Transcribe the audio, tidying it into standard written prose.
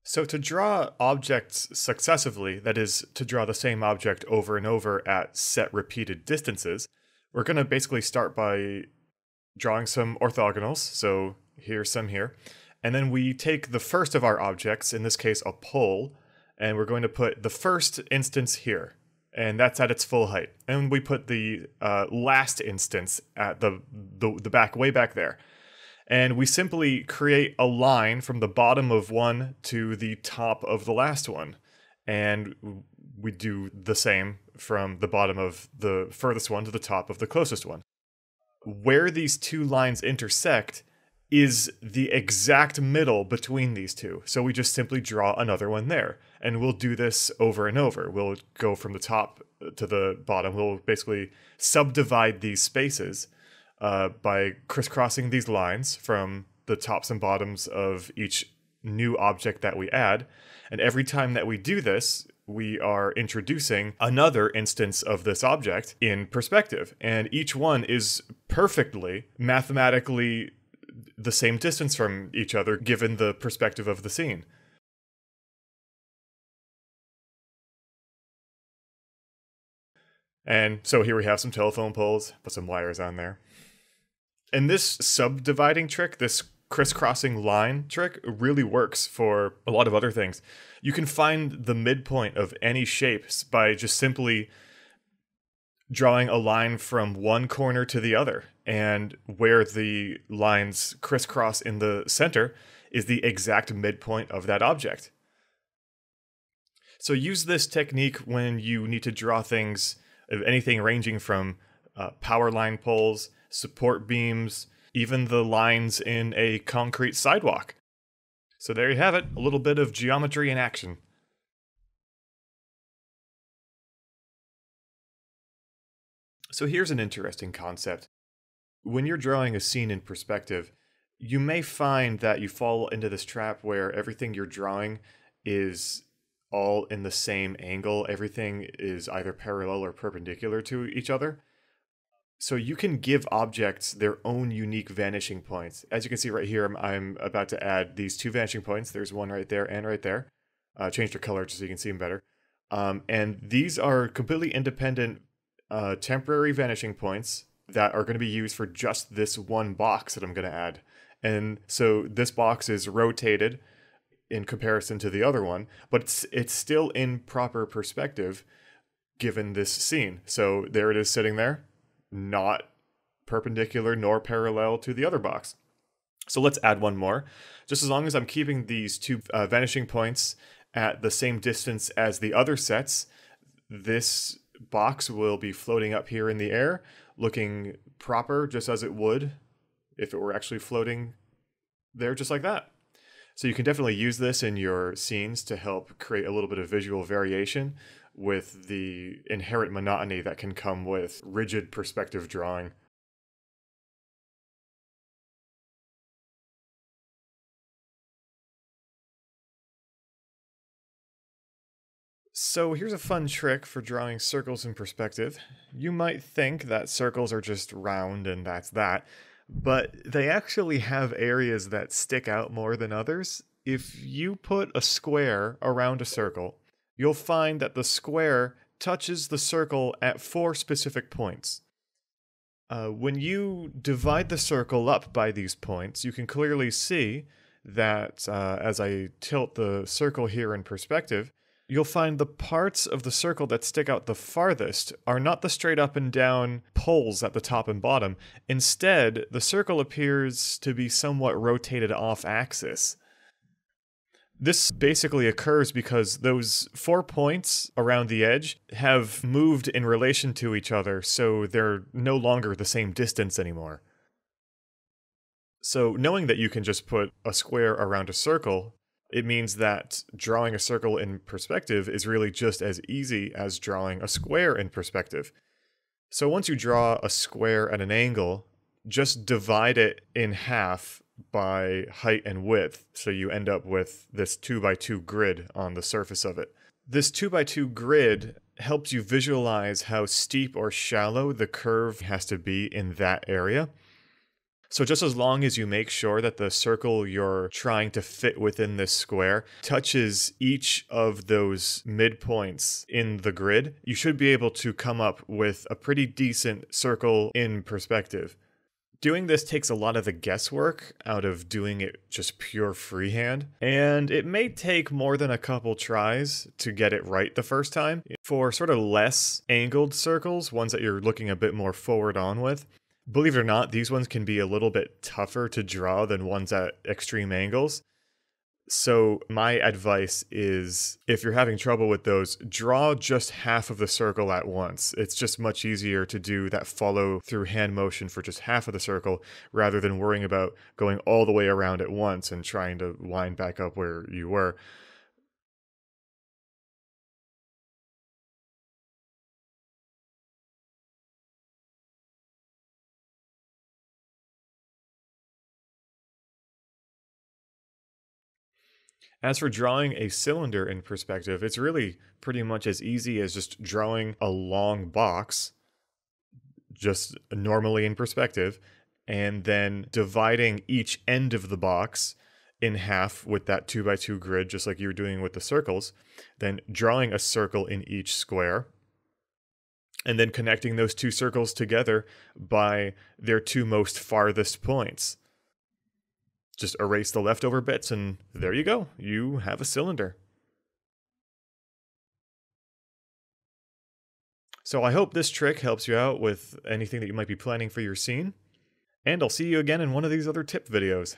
So to draw objects successively, that is, to draw the same object over and over at set repeated distances, we're going to basically start by drawing some orthogonals. So here's some here. And then we take the first of our objects, in this case a pole, and we're going to put the first instance here. And that's at its full height. And we put the last instance at the back, way back there. And we simply create a line from the bottom of one to the top of the last one. And we do the same from the bottom of the furthest one to the top of the closest one. Where these two lines intersect is the exact middle between these two. So we just simply draw another one there. And we'll do this over and over. We'll go from the top to the bottom. We'll basically subdivide these spaces by crisscrossing these lines from the tops and bottoms of each new object that we add. And every time that we do this, we are introducing another instance of this object in perspective. And each one is perfectly mathematically the same distance from each other given the perspective of the scene. And so here we have some telephone poles, put some wires on there. And this subdividing trick, this crisscrossing line trick, really works for a lot of other things. You can find the midpoint of any shapes by just simply drawing a line from one corner to the other. And where the lines crisscross in the center is the exact midpoint of that object. So use this technique when you need to draw things, anything ranging from power line poles, support beams, even the lines in a concrete sidewalk. So there you have it, a little bit of geometry in action. So here's an interesting concept. When you're drawing a scene in perspective, you may find that you fall into this trap where everything you're drawing is all in the same angle. Everything is either parallel or perpendicular to each other. So you can give objects their own unique vanishing points. As you can see right here, I'm about to add these two vanishing points. There's one right there and right there. Change their color just so you can see them better. And these are completely independent temporary vanishing points that are going to be used for just this one box that I'm going to add. And so this box is rotated in comparison to the other one, but it's still in proper perspective given this scene. So there it is sitting there, not perpendicular nor parallel to the other box. So let's add one more. Just as long as I'm keeping these two vanishing points at the same distance as the other sets, this box will be floating up here in the air, looking proper just as it would if it were actually floating there just like that. So you can definitely use this in your scenes to help create a little bit of visual variation with the inherent monotony that can come with rigid perspective drawing. So here's a fun trick for drawing circles in perspective. You might think that circles are just round and that's that, but they actually have areas that stick out more than others. If you put a square around a circle, you'll find that the square touches the circle at 4 specific points. When you divide the circle up by these points, you can clearly see that as I tilt the circle here in perspective, you'll find the parts of the circle that stick out the farthest are not the straight up and down poles at the top and bottom. Instead, the circle appears to be somewhat rotated off axis. This basically occurs because those 4 points around the edge have moved in relation to each other, so they're no longer the same distance anymore. So knowing that you can just put a square around a circle, it means that drawing a circle in perspective is really just as easy as drawing a square in perspective. So once you draw a square at an angle, just divide it in half by height and width, so you end up with this 2x2 grid on the surface of it. This 2x2 grid helps you visualize how steep or shallow the curve has to be in that area. So just as long as you make sure that the circle you're trying to fit within this square touches each of those midpoints in the grid, you should be able to come up with a pretty decent circle in perspective. Doing this takes a lot of the guesswork out of doing it just pure freehand, and it may take more than a couple tries to get it right the first time. For sort of less angled circles, ones that you're looking a bit more forward on with, believe it or not, these ones can be a little bit tougher to draw than ones at extreme angles. So my advice is, if you're having trouble with those, draw just half of the circle at once. It's just much easier to do that follow through hand motion for just half of the circle rather than worrying about going all the way around at once and trying to wind back up where you were. As for drawing a cylinder in perspective, it's really pretty much as easy as just drawing a long box, just normally in perspective, and then dividing each end of the box in half with that 2x2 grid, just like you were doing with the circles, then drawing a circle in each square, and then connecting those two circles together by their two most farthest points. Just erase the leftover bits, and there you go. You have a cylinder. So I hope this trick helps you out with anything that you might be planning for your scene, and I'll see you again in one of these other tip videos.